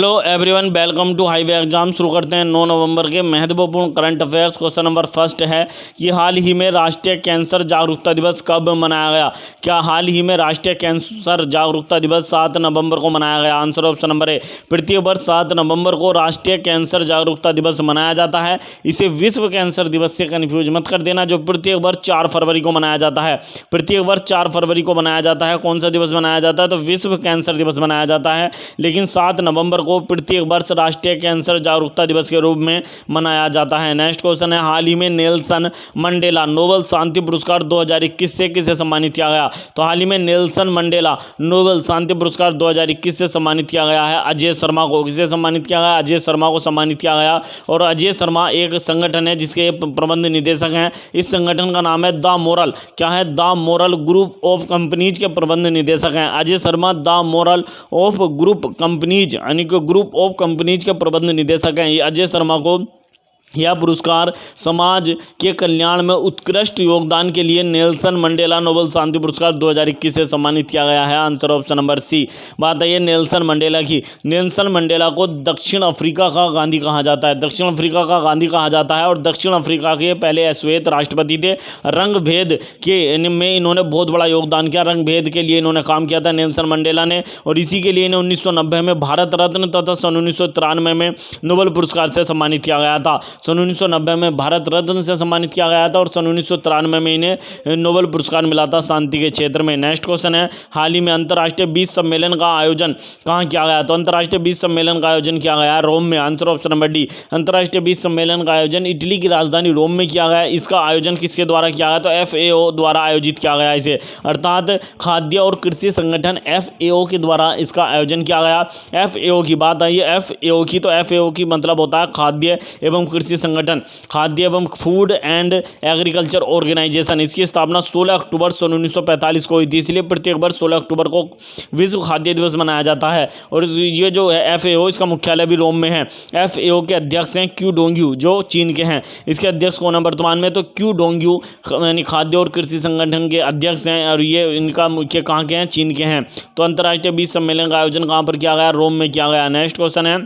Hello everyone, welcome to highway exam. शुरू करते हैं 9 नवंबर के महत्वपूर्ण current affairs. Question number first है कि हाल ही में राष्ट्रीय कैंसर जागरूकता दिवस कब मनाया गया। क्या हाल ही में राष्ट्रीय कैंसर जागरूकता दिवस 7 नवंबर को मनाया गया। आंसर ऑप्शन नंबर ए, प्रत्येक वर्ष 7 नवंबर को राष्ट्रीय कैंसर जागरूकता दिवस मनाया जाता है। इसे विश्व कैंसर दिवस से कन्फ्यूज मत कर देना, जो प्रत्येक वर्ष 4 फरवरी को मनाया जाता है। प्रत्येक वर्ष 4 फरवरी को मनाया जाता है। कौन सा दिवस मनाया जाता है, तो विश्व कैंसर दिवस मनाया जाता है। लेकिन 7 नवंबर को प्रत्येक वर्ष राष्ट्रीय कैंसर जागरूकता दिवस के रूप में मनाया जाता है। नेक्स्ट क्वेश्चन है, हाल ही में नेल्सन मंडेला नोबेल शांति पुरस्कार 2021 से किसे सम्मानित किया गया। तो हाल ही में नेल्सन मंडेला नोबेल शांति पुरस्कार 2021 से सम्मानित किया गया है अजय शर्मा को। किसे सम्मानित किया गया, अजय शर्मा को सम्मानित किया गया। और अजय शर्मा एक संगठन है जिसके प्रबंध निदेशक हैं। इस संगठन का नाम है द मोरल, क्या है, the moral group of companies के प्रबंध निदेशक हैं Ajay Sharma. The moral of group companies यानी कि ग्रुप ऑफ कंपनीज के प्रबंध निदेशक हैं। ये अजय शर्मा को यह पुरस्कार समाज के कल्याण में उत्कृष्ट योगदान के लिए नेल्सन मंडेला नोबेल शांति पुरस्कार 2021 से सम्मानित किया गया है। Answer option number C. बात है नेल्सन मंडेला की। नेल्सन मंडेला को दक्षिण अफ्रीका का गांधी कहा जाता है। दक्षिण अफ्रीका का गांधी कहा जाता है। और दक्षिण अफ्रीका के पहले श्वेत राष्ट्रपति थे। रंग भेद के में इन्होंने बहुत बड़ा योगदान किया। रंग भेद के लिए इन्होंने काम किया था नेल्सन मंडेला ने। और इसी के लिए इन्हें 1990 में भारत रत्न तथा सन 1993 में नोबेल पुरस्कार से सम्मानित किया गया था। सन 1990 में भारत रत्न से सम्मानित किया गया था। और सन 1993 में इन्हें नोबेल पुरस्कार मिला था शांति के क्षेत्र में। नेक्स्ट क्वेश्चन है, हाल ही में अंतर्राष्ट्रीय बीज सम्मेलन का आयोजन कहाँ किया गया। तो अंतर्राष्ट्रीय बीज सम्मेलन का आयोजन किया गया है रोम में। Answer option number D. अंतर्राष्ट्रीय बीज सम्मेलन का आयोजन इटली की राजधानी रोम में किया गया। इसका आयोजन किसके द्वारा किया गया, तो FAO द्वारा आयोजित किया गया इसे, अर्थात खाद्य और कृषि संगठन FAO के द्वारा इसका आयोजन किया गया। FAO की बात आई है FAO की, तो FAO की मतलब होता है खाद्य एवं कृषि संगठन, खाद्य एवं फूड एंड एग्रीकल्चर ऑर्गेनाइजेशन। इसकी स्थापना 16 अक्टूबर सन 1945 को हुई थी। इसलिए प्रत्येक वर्ष 16 अक्टूबर को विश्व खाद्य दिवस मनाया जाता है। और ये जो है FAO, इसका मुख्यालय भी रोम में है। FAO के अध्यक्ष हैं क्यू डोंग्यू, जो चीन के हैं। इसके अध्यक्ष कौन है वर्तमान में, तो क्यू डोंग्यू यानी खाद्य और कृषि संगठन के अध्यक्ष हैं। और ये इनका मुख्य कहाँ के हैं, चीन के हैं। तो अंतर्राष्ट्रीय बीज सम्मेलन का आयोजन कहाँ पर किया गया, रोम में किया गया। नेक्स्ट क्वेश्चन है,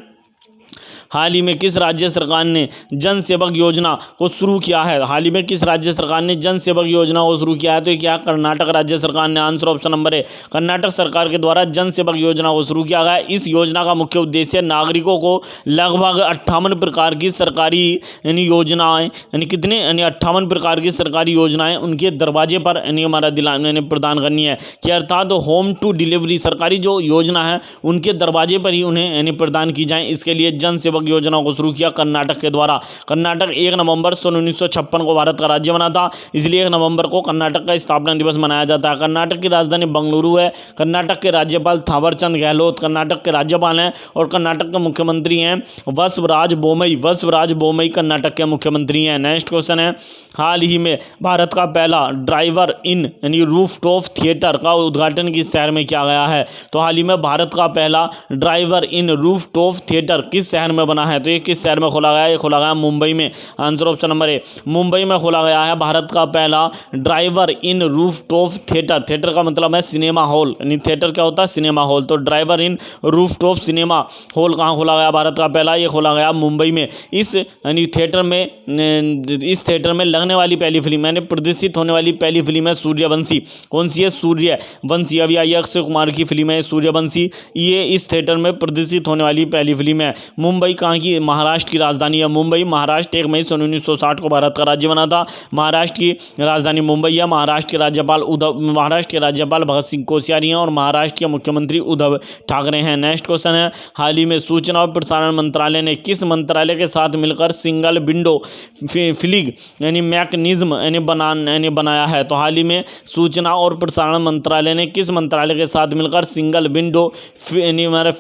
हाल ही में किस राज्य सरकार ने जन सेवक योजना को शुरू किया है। हाल ही में किस राज्य सरकार ने जन सेवक योजना को शुरू किया है, तो क्या कर्नाटक राज्य सरकार ने। Answer option number A, Karnataka सरकार के द्वारा जन सेवक योजना को शुरू किया गया। इस योजना का मुख्य उद्देश्य नागरिकों को लगभग 58 प्रकार की सरकारी यानी योजनाएं, यानी कितने, यानी 58 प्रकार की सरकारी योजनाएं उनके दरवाजे पर यानी हमारा दिलाने प्रदान करनी है। कि अर्थात होम टू डिलीवरी सरकारी जो योजना है उनके दरवाजे पर ही उन्हें यानी प्रदान की जाए। इसके लिए जन सेवक योजना को शुरू किया कर्नाटक के द्वारा। कर्नाटक 1 नवंबर सन 1956 को भारत का राज्य बना था। इसलिए 1 नवंबर को कर्नाटक का स्थापना दिवस मनाया जाता है। कर्नाटक की राजधानी बंगलुरु है। कर्नाटक के राज्यपाल थावरचंद गहलोत कर्नाटक के राज्यपाल हैं। और कर्नाटक के मुख्यमंत्री हैं बसवराज बोमई। बसवराज बोमई कर्नाटक के मुख्यमंत्री हैं। नेक्स्ट क्वेश्चन है, हाल ही में भारत का पहला ड्राइवर इन यानी रूफटॉप थिएटर का उद्घाटन किस शहर में किया गया है। तो हाल ही में भारत का पहला ड्राइवर इन रूफटॉप थिएटर किस शहर में बना है, तो ये किस शहर में खोला गया, ये खोला गया मुंबई में। Answer option number A, Mumbai में खोला गया है भारत का पहला ड्राइवर इन रूफटॉप थिएटर। थिएटर का मतलब है सिनेमा हॉल, यानी थिएटर क्या होता है, सिनेमा हॉल। तो ड्राइवर इन रूफटॉप सिनेमा हॉल कहाँ खोला गया भारत का पहला, ये खोला गया मुंबई में। इस यानी थिएटर में लगने वाली पहली फिल्म यानी प्रदर्शित होने वाली पहली फिल्म है सूर्यवंशी। कौन सी है, सूर्यवंशी। अभी आई अक्षय कुमार की फिल्म है सूर्यवंशी। ये इस थिएटर में प्रदर्शित होने वाली पहली फिल्म है। मुंबई कहाँ की, महाराष्ट्र की राजधानी है मुंबई। महाराष्ट्र 1 मई सन 1960 को भारत का राज्य बना था। महाराष्ट्र की राजधानी मुंबई है। महाराष्ट्र के राज्यपाल भगत सिंह कोश्यारी हैं। और महाराष्ट्र के मुख्यमंत्री उद्धव ठाकरे हैं। नेक्स्ट क्वेश्चन है, हाल ही में सूचना और प्रसारण मंत्रालय ने किस मंत्रालय के साथ मिलकर सिंगल विंडो फ्लिग यानी मैकेनिज्म यानी बनाया है। तो हाल ही में सूचना और प्रसारण मंत्रालय ने किस मंत्रालय के साथ मिलकर सिंगल विंडो यानी हमारा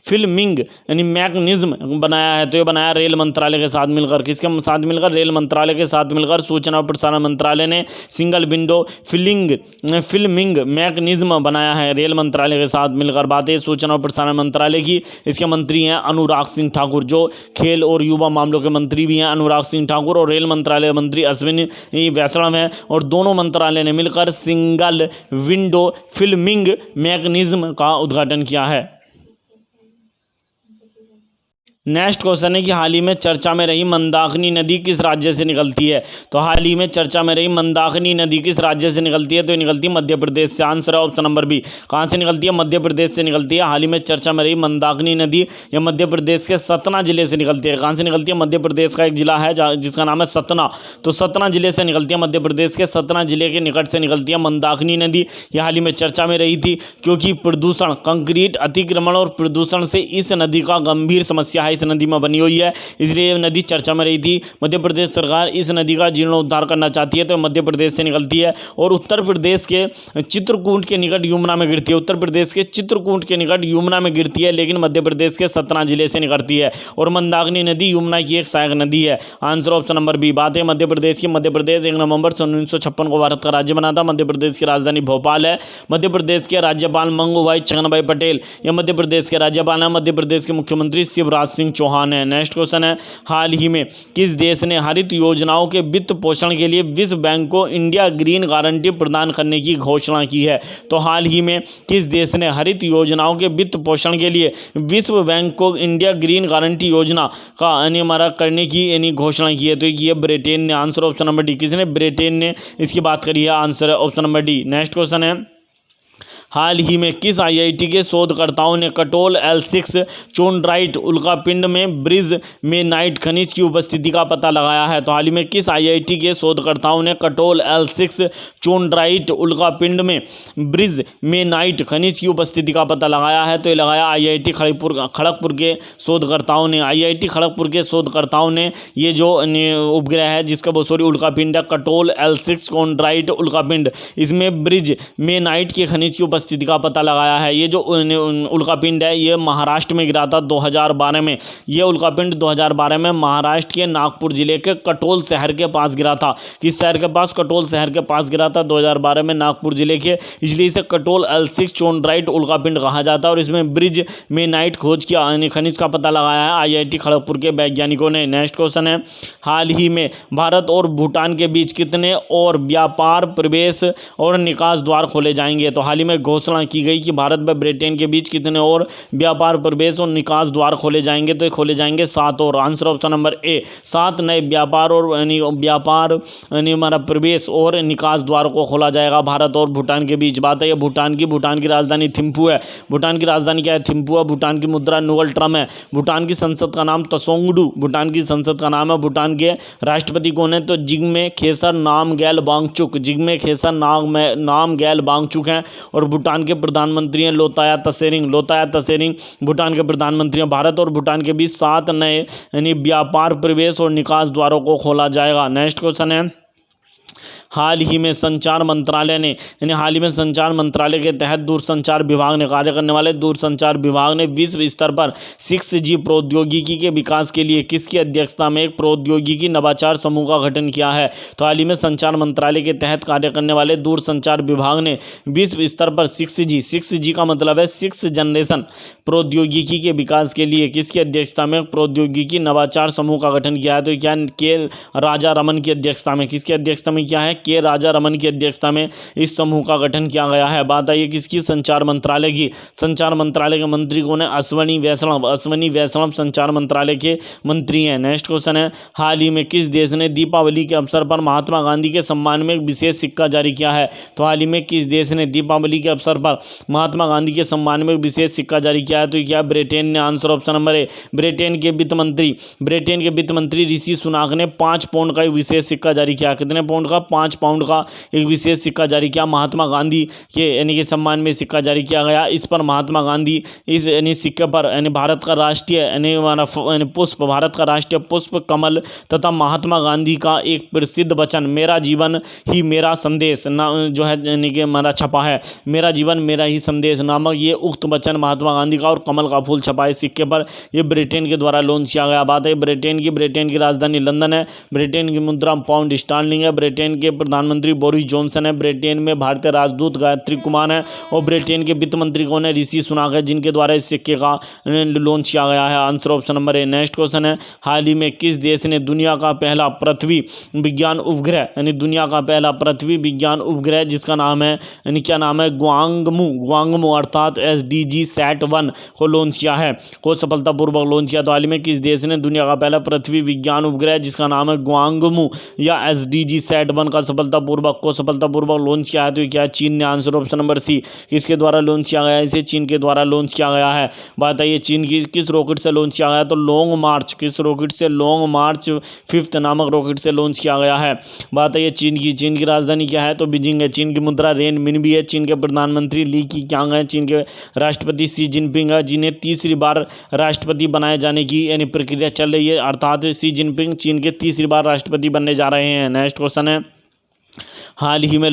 फिल्मिंग यानी मैकेनिज्म बनाया है। तो ये बनाया रेल मंत्रालय के साथ मिलकर। किसके साथ मिलकर? रेल मंत्रालय के साथ मिलकर सूचना और प्रसारण मंत्रालय ने सिंगल विंडो फिल्मिंग मैकेनिज्म बनाया है रेल मंत्रालय के साथ मिलकर। बात है सूचना और प्रसारण मंत्रालय की। इसके मंत्री हैं अनुराग सिंह ठाकुर, जो खेल और युवा मामलों के मंत्री भी हैं अनुराग सिंह ठाकुर, और रेल मंत्रालय मंत्री अश्विनी वैष्णव हैं। और दोनों मंत्रालय ने मिलकर सिंगल विंडो फिल्मिंग मैकेनिज्म का उद्घाटन किया है। नेक्स्ट क्वेश्चन है कि हाल ही में चर्चा में रही मंदाकिनी नदी किस राज्य से निकलती है? तो हाल ही में चर्चा में रही मंदाकिनी नदी किस राज्य से निकलती है? तो ये निकलती है मध्य प्रदेश से। आंसर है ऑप्शन नंबर बी। कहाँ से निकलती है? मध्य प्रदेश से निकलती है। हाल ही में चर्चा में रही मंदाकिनी नदी ये मध्य प्रदेश के सतना जिले से निकलती है। कहाँ से निकलती है? मध्य प्रदेश का एक जिला है जिसका नाम है सतना। तो सतना जिले से निकलती है, मध्य प्रदेश के सतना जिले के निकट से निकलती है मंदाकिनी नदी। ये हाल ही में चर्चा में रही थी क्योंकि प्रदूषण, कंक्रीट अतिक्रमण और प्रदूषण से इस नदी का गंभीर समस्या है, इस नदी में बनी हुई है, इसलिए यह नदी चर्चा में रही थी। मध्य प्रदेश सरकार इस नदी का जीर्णोद्धार करना चाहती है, तो मध्य प्रदेश से निकलती है और उत्तर प्रदेश के चित्रकूट के निकट यमुना में गिरती है। उत्तर प्रदेश के चित्रकूट के निकट यमुना में गिरती है, लेकिन मध्य प्रदेश के सतना जिले से निकलती है। और मंदाकिनी नदी यमुना की एक सहायक नदी है। Answer option number B. बात है मध्य प्रदेश की। मध्य प्रदेश 1 नवंबर 1956 को भारत का राज्य बना था। मध्य प्रदेश की राजधानी भोपाल है। मध्य प्रदेश के राज्यपाल मंगूभाई छगनभाई पटेल ये मध्य प्रदेश के राज्यपाल हैं। मध्य प्रदेश के मुख्यमंत्री शिवराज सिंह चौहान है। नेक्स्ट क्वेश्चन है, हाल ही में किस देश ने हरित योजनाओं के वित्त पोषण के लिए विश्व बैंक को इंडिया ग्रीन गारंटी प्रदान करने की घोषणा की है? तो हाल ही में किस देश ने हरित योजनाओं के वित्त पोषण के लिए विश्व बैंक को इंडिया ग्रीन गारंटी योजना का अनिवार्य करने की घोषणा की है? तो ये ब्रिटेन ने। Answer option number D. किसने? ब्रिटेन ने इसकी बात करी है। आंसर है option number D. Next question है, हाल ही में किस आईआईटी के शोधकर्ताओं ने कटोल L6 चोनड्राइट उल्कापिंड में ब्रिज मेनाइट खनिज की उपस्थिति का पता लगाया है? तो हाल ही में किस आईआईटी के शोधकर्ताओं ने कटोल L6 चोनड्राइट उल्कापिंड में ब्रिज मेनाइट खनिज की उपस्थिति का पता लगाया है? तो ये लगाया आईआईटी खड़गपुर के शोधकर्ताओं ने। आईआईटी खड़गपुर के शोधकर्ताओं ने ये जो उपग्रह है जिसका उल्कापिंड है कटोल L6 चोनड्राइट उल्कापिंड, इसमें ब्रिज मेनाइट के खनिज की उपस्थिति का पता लगाया है। ये जो उल्कापिंड है ये महाराष्ट्र में गिरा था 2012 में। ये उल्कापिंड 2012 में महाराष्ट्र के नागपुर जिले के कटोल शहर के पास गिरा था। किस शहर के पास? कटोल शहर के पास गिरा था 2012 में नागपुर जिले के, इसलिए इसे कटोल L6 चोनड्राइट उल्कापिंड कहा जाता है। और इसमें ब्रिज मेनाइट खोज की खनिज का पता लगाया है आईआईटी खड़गपुर के वैज्ञानिकों ने। नेक्स्ट क्वेश्चन है, हाल ही में भारत और भूटान के बीच कितने और व्यापार प्रवेश और निकास द्वार खोले जाएंगे? तो हाल ही में घोषणा की गई कि भारत व ब्रिटेन के बीच कितने और व्यापार प्रवेश और निकास द्वार खोले जाएंगे? तो खोले जाएंगे 7 और। आंसर ऑप्शन नंबर ए 7 नए व्यापार और हमारा प्रवेश और निकास द्वार को खोला जाएगा भारत और भूटान के बीच। बात है भूटान की राजधानी थिम्पू है। भूटान की राजधानी क्या है? थिम्पू है। भूटान की मुद्रा नुगल ट्रम है। भूटान की संसद का नाम तसोंगडू भूटान की संसद का नाम है। भूटान के राष्ट्रपति कौन है? तो जिग्मे खेसर नामग्याल वांगचुक। जिग्मे खेसर नामग्याल वांगचुक हैं। और भूटान के प्रधानमंत्री हैं लोताया तसेरिंग भूटान के प्रधानमंत्री हैं। भारत और भूटान के बीच 7 नए व्यापार प्रवेश और निकास द्वारों को खोला जाएगा। नेक्स्ट क्वेश्चन है, हाल ही में संचार मंत्रालय के तहत दूरसंचार विभाग ने कार्य करने वाले दूरसंचार विभाग ने विश्व स्तर पर 6G प्रौद्योगिकी के विकास के लिए किसकी अध्यक्षता में एक प्रौद्योगिकी नवाचार समूह का गठन किया है? तो हाल ही में संचार मंत्रालय के तहत कार्य करने वाले दूरसंचार विभाग ने विश्व स्तर पर 6G का मतलब है 6th जनरेशन प्रौद्योगिकी के विकास के लिए किसकी अध्यक्षता में प्रौद्योगिकी नवाचार समूह का गठन किया है? तो क्या के राजा रमन की अध्यक्षता में। किसकी अध्यक्षता में क्या है? के राजा रमन की अध्यक्षता में इस समूह का गठन किया गया है। बात आई किसकी? संचार मंत्रालय की। संचार मंत्रालय के मंत्री कौन है? अश्वनी वैष्णव संचार मंत्रालय के मंत्री हैं। नेक्स्ट क्वेश्चन है, हाल ही में किस देश ने दीपावली के अवसर पर महात्मा गांधी के सम्मान में एक विशेष सिक्का जारी किया है? तो हाल ही में किस देश ने दीपावली के अवसर पर महात्मा गांधी के सम्मान में एक विशेष सिक्का जारी किया है? तो क्या ब्रिटेन ने। Answer option number A Britain के वित्त मंत्री ऋषि सुनाक ने 5 पाउंड का विशेष सिक्का जारी किया। कितने पाउंड का? 5 5 पाउंड का एक विशेष सिक्का जारी किया। महात्मा गांधी के यानी कि सम्मान में सिक्का जारी किया गया। इस पर महात्मा गांधी इस यानी सिक्के पर यानी भारत का राष्ट्रीय यानी पुष्प, भारत का राष्ट्रीय पुष्प कमल तथा महात्मा गांधी का एक प्रसिद्ध वचन मेरा जीवन ही मेरा संदेश जो है यानी कि हमारा छपा है। मेरा जीवन मेरा ही संदेश नामक ये उक्त वचन महात्मा गांधी का और कमल का फूल छपा है सिक्के पर। ये ब्रिटेन के द्वारा लॉन्च किया गया। बात है ब्रिटेन की राजधानी लंदन है। ब्रिटेन की मुद्रा पाउंड स्टर्लिंग है। ब्रिटेन के प्रधानमंत्री बोरिस जॉनसन है। ब्रिटेन में भारतीय राजदूत गायत्री कुमार है। और ब्रिटेन के वित्त मंत्री कौन है? ऋषि सुनाक है, जिनके द्वारा इस सिक्के का लॉन्च किया गया है। Answer option number A. Next question है, हाल ही में किस देश ने दुनिया का पहला पृथ्वी विज्ञान उपग्रह यानी दुनिया का पहला पृथ्वी विज्ञान उपग्रह जिसका नाम है यानी क्या नाम है ग्वांगमू अर्थात SDG-SAT-1 को लॉन्च किया है, को सफलतापूर्वक लॉन्च किया। तो हाल ही में किस देश ने दुनिया का पहला पृथ्वी विज्ञान उपग्रह जिसका नाम है ग्वांगमू या SDG-SAT-1 का सफलतापूर्वक लॉन्च किया है? तो क्या चीन ने। Answer option number C. किसके द्वारा लॉन्च किया गया है? इसे चीन के द्वारा लॉन्च किया गया है। बात है ये चीन की किस रॉकेट से लॉन्च किया गया? तो लॉन्ग मार्च, किस रॉकेट से? लॉन्ग मार्च 5 नामक रॉकेट से लॉन्च किया गया है। बात है ये चीन की राजधानी क्या है? तो बीजिंग है। चीन की मुद्रा रेन मिनबी है। चीन के प्रधानमंत्री ली कीक्यांग है। चीन के राष्ट्रपति शी जिनपिंग है, जिन्हें तीसरी बार राष्ट्रपति बनाए जाने की यानी प्रक्रिया चल रही है, अर्थात शी जिनपिंग चीन के तीसरी बार राष्ट्रपति बनने जा रहे हैं। नेक्स्ट क्वेश्चन है, हाल ही में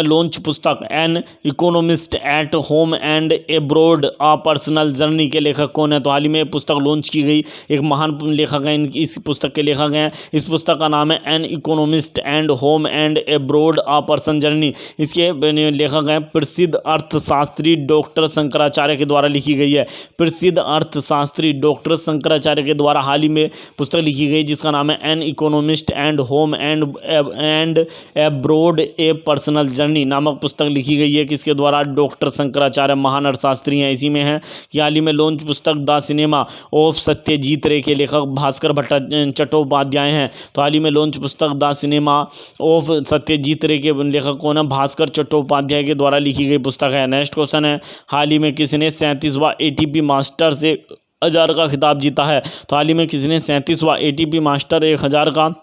लॉन्च पुस्तक an economist at home and abroad a personal journey के लेखक कौन है? तो हाल ही में पुस्तक लॉन्च की गई, एक महान लेखक हैं, इस पुस्तक के लेखक हैं। इस पुस्तक का नाम है an economist and home and abroad a personal journey. इसके लेखक हैं प्रसिद्ध अर्थशास्त्री डॉक्टर शंकराचार्य के द्वारा लिखी गई है। प्रसिद्ध अर्थशास्त्री डॉक्टर शंकराचार्य के द्वारा हाल ही में पुस्तक लिखी गई जिसका नाम है an economist and home and abroad A personal journey नामक पुस्तक लिखी गई है। किसके द्वारा? डॉक्टर शंकराचार्य, महान अर्थशास्त्री हैं। इसी में है कि हाल ही में लॉन्च पुस्तक द सिनेमा ऑफ सत्यजीत रे के लेखक भास्कर चट्टोपाध्याय हैं। तो हाल ही में लॉन्च पुस्तक द सिनेमा ऑफ सत्यजीत रे के लेखक कौन है? भास्कर चट्टोपाध्याय के द्वारा लिखी गई पुस्तक है। नेक्स्ट क्वेश्चन है, हाल ही में किसने 37वां ATP मास्टर से 1000 का खिताब जीता है? तो हाल ही में किसने 37वां ATP मास्टर 1000 का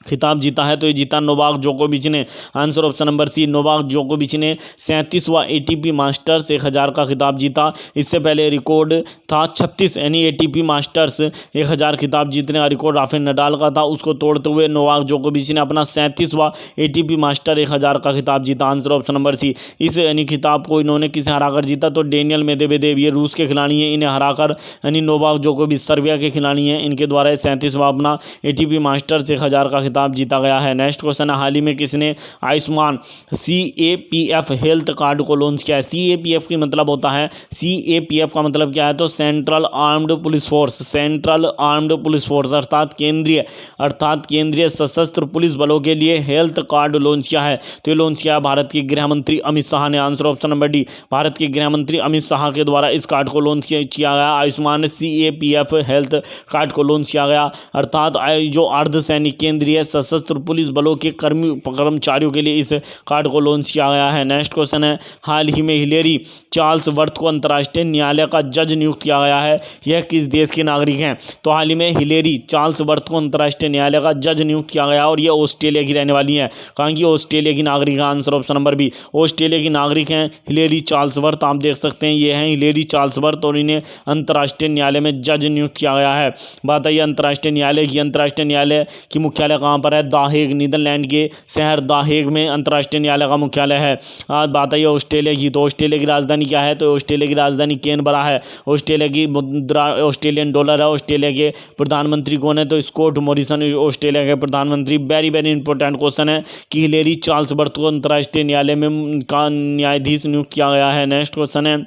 खिताब जीता है? तो ये जीता नोवाक जोकोविच ने। Answer option number C. Novak जोकोविच ने 37वां ATP मास्टर्स 1000 का खिताब जीता। इससे पहले रिकॉर्ड था 36 यानी ATP मास्टर्स 1000 खिताब जीतने का रिकॉर्ड राफेल नडाल का था। उसको तोड़ते हुए नोवाक जोकोविच ने अपना 37वां ATP मास्टर 1000 का खिताब जीता। Answer option number C. इस यानी खिताब को इन्होंने किसे हराकर जीता? तो डेनियल मेदवेदेव, ये रूस के खिलाड़ी हैं, इन्हें हराकर यानी नोवाक जोकोविच सर्बिया के खिलाड़ी हैं, इनके द्वारा 37वां अपना ATP मास्टर्स 1000 का खिताब जीता गया है। नेक्स्ट क्वेश्चन है, हाल ही में किसने आयुष्मान CAPF हेल्थ कार्ड को लॉन्च किया है? CAPF की मतलब होता है, CAPF का मतलब क्या है? तो central armed police force, central armed police force अर्थात केंद्रीय सशस्त्र पुलिस बलों के लिए हेल्थ कार्ड लॉन्च किया है। तो ये लॉन्च किया भारत के गृह मंत्री अमित शाह ने। Answer option number D. Bharat के गृह मंत्री अमित शाह के द्वारा इस कार्ड को लॉन्च किया गया। आयुष्मान CAPF हेल्थ कार्ड को लॉन्च किया गया, अर्थात जो अर्धसैनिक केंद्रीय सशस्त्र पुलिस बलों के कर्मचारियों के लिए इस कार्ड को लॉन्च किया गया है। नेक्स्ट क्वेश्चन है, हाल ही में हिलेरी चार्ल्सवर्थ को अंतर्राष्ट्रीय न्यायालय का जज नियुक्त किया गया है, यह किस देश के नागरिक हैं? तो हाल ही में हिलेरी चार्ल्सवर्थ को अंतर्राष्ट्रीय न्यायालय का जज नियुक्त किया गया और ये ऑस्ट्रेलिया की रहने वाली हैं। कहाँ की? ऑस्ट्रेलिया की नागरिक है। Answer option number B. Australia की नागरिक हैं हिलेरी चार्ल्सवर्थ। आप देख सकते हैं ये हैं हिलेरी चार्ल्सवर्थ और इन्हें अंतर्राष्ट्रीय न्यायालय में जज नियुक्त किया गया है। बात आई अंतर्राष्ट्रीय न्यायालय की मुख्यालय कहाँ पर है? द हेग, नीदरलैंड के शहर द हेग में अंतर्राष्ट्रीय न्यायालय का मुख्यालय है। आज बात आई ऑस्ट्रेलिया की, तो ऑस्ट्रेलिया की राजधानी क्या है? तो ऑस्ट्रेलिया की राजधानी कैनबरा है। ऑस्ट्रेलिया की मुद्रा ऑस्ट्रेलियन डॉलर है। ऑस्ट्रेलिया के प्रधानमंत्री कौन है? तो स्कॉट मॉरिसन ऑस्ट्रेलिया के प्रधानमंत्री। वेरी वेरी इंपॉर्टेंट क्वेश्चन है कि हिलेरी चार्ल्सवर्थ को अंतर्राष्ट्रीय न्यायालय में का न्यायाधीश नियुक्त किया गया है। नेक्स्ट क्वेश्चन है,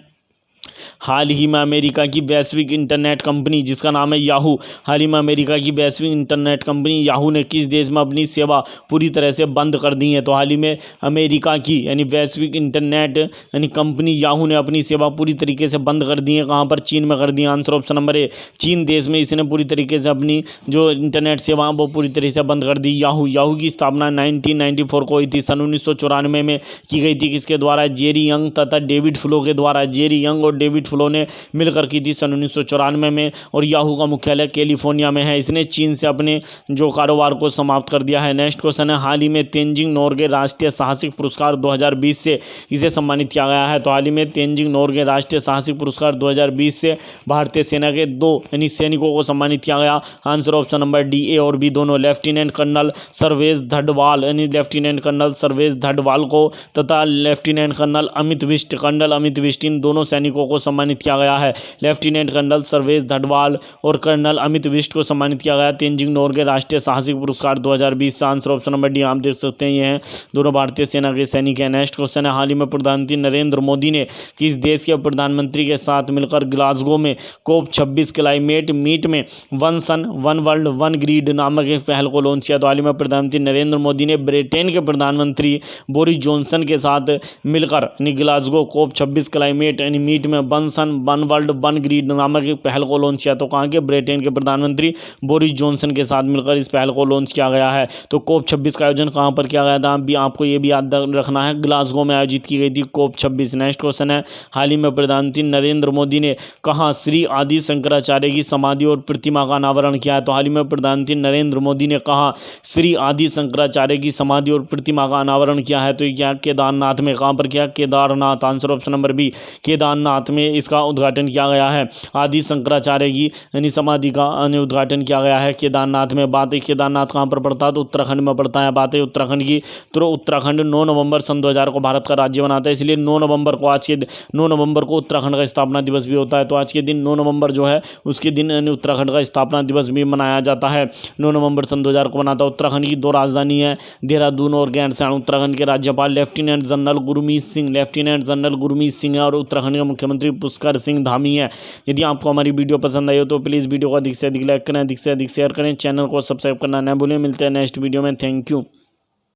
हाल ही में अमेरिका की वैश्विक इंटरनेट कंपनी जिसका नाम है याहू, हाल ही में अमेरिका की वैश्विक इंटरनेट कंपनी याहू ने किस देश में अपनी सेवा पूरी तरह से बंद कर दी है? तो हाल ही में अमेरिका की यानी वैश्विक इंटरनेट यानी कंपनी याहू ने अपनी सेवा पूरी तरीके से बंद कर दी है। कहाँ पर? चीन में कर दी है। Answer option number A. चीन देश में इसने पूरी तरीके से अपनी जो इंटरनेट सेवा वो पूरी तरीके से बंद कर दी। याहू की स्थापना 1994 को हुई थी, सन 1994 में की गई थी। किसके द्वारा? जेरी यंग तथा डेविड फ्लो के द्वारा। जेरी यंग और और डेविड फ्लो ने मिलकर की थी सन 1994 में, और याहू का मुख्यालय कैलिफोर्निया में है। इसने चीन से अपने जो कारोबार को समाप्त कर दिया है। नेक्स्ट क्वेश्चन है, हाल ही में तेंजिंग नोर्गे राष्ट्रीय साहसिक पुरस्कार 2020 से इसे सम्मानित किया गया है। तो हाल ही में तेंजिंग नोर्गे राष्ट्रीय साहसिक पुरस्कार 2020 से भारतीय सेना के 2 यानी सैनिकों को सम्मानित किया गया। आंसर ऑप्शन नंबर डी, ए और बी दोनों। लेफ्टिनेंट कर्नल सर्वेश धडवाल यानी लेफ्टिनेंट कर्नल सर्वेश धडवाल को तथा lieutenant colonel Amit Bisht, colonel Amit Bisht, इन दोनों सैनिकों को सम्मानित किया गया है। लेफ्टिनेंट कर्नल सर्वेश धडवाल और कर्नल अमित विष्ट को सम्मानित किया गया तेंजिंग नोर्गे राष्ट्रीय साहसिक पुरस्कार 2020। आंसर ऑप्शन नंबर डी आप देख सकते हैं, ये हैं दोनों भारतीय सेना के सैनिक हैं। नेक्स्ट क्वेश्चन है, हाल ही में प्रधानमंत्री नरेंद्र मोदी ने किस देश के प्रधानमंत्री के साथ मिलकर ग्लासगो में COP 26 क्लाइमेट मीट में one sun one world one grid नामक एक पहल को लॉन्च किया? तो हाल ही में प्रधानमंत्री नरेंद्र मोदी ने ब्रिटेन के प्रधानमंत्री बोरिस जॉनसन के साथ मिलकर ग्लासगो COP 26 क्लाइमेट मीट में one sun one world one grid नामक एक पहल को लॉन्च किया। तो कहाँ के? ब्रिटेन के प्रधानमंत्री बोरिस जॉनसन के साथ मिलकर इस पहल को लॉन्च किया गया है। तो COP 26 का आयोजन कहाँ पर किया गया था? आपको ये भी याद रखना है, ग्लासगो में आयोजित की गई थी COP 26। नेक्स्ट क्वेश्चन है, हाल ही में प्रधानमंत्री नरेंद्र मोदी ने कहाँ श्री आदि शंकराचार्य की समाधि और प्रतिमा का अनावरण किया है? तो हाल ही में प्रधानमंत्री नरेंद्र मोदी ने कहा श्री आदि शंकराचार्य की समाधि और प्रतिमा का अनावरण किया है? तो ये क्या? केदारनाथ में। कहाँ पर किया? Kedarnath. Answer option number B, Kedarnath में इसका उद्घाटन किया गया है। आदि शंकराचार्य की यानी समाधि का उद्घाटन किया गया है केदारनाथ में। बात है केदारनाथ कहाँ पर पड़ता है? तो उत्तराखंड में पड़ता है। बात है उत्तराखंड की, तो उत्तराखंड 9 नवंबर सन 2000 को भारत का राज्य बनाता है, इसलिए 9 नवंबर को आज के 9 नवंबर को उत्तराखंड का स्थापना दिवस भी होता है। तो आज के दिन 9 नवंबर जो है उसके दिन उत्तराखंड का स्थापना दिवस भी मनाया जाता है। 9 नवंबर सन 2000 को बनाता है। उत्तराखंड की 2 राजधानी है, देहरादून और गैरसैंण। उत्तराखंड के राज्यपाल लेफ्टिनेंट जनरल गुरमीत सिंह है और उत्तराखंड के मुख्यमंत्री पुष्कर सिंह धामी है। यदि आपको हमारी वीडियो पसंद आई हो तो प्लीज़ वीडियो को अधिक से अधिक लाइक करें, अधिक से अधिक शेयर करें, चैनल को सब्सक्राइब करना न भूलें। मिलते हैं नेक्स्ट वीडियो में। Thank you.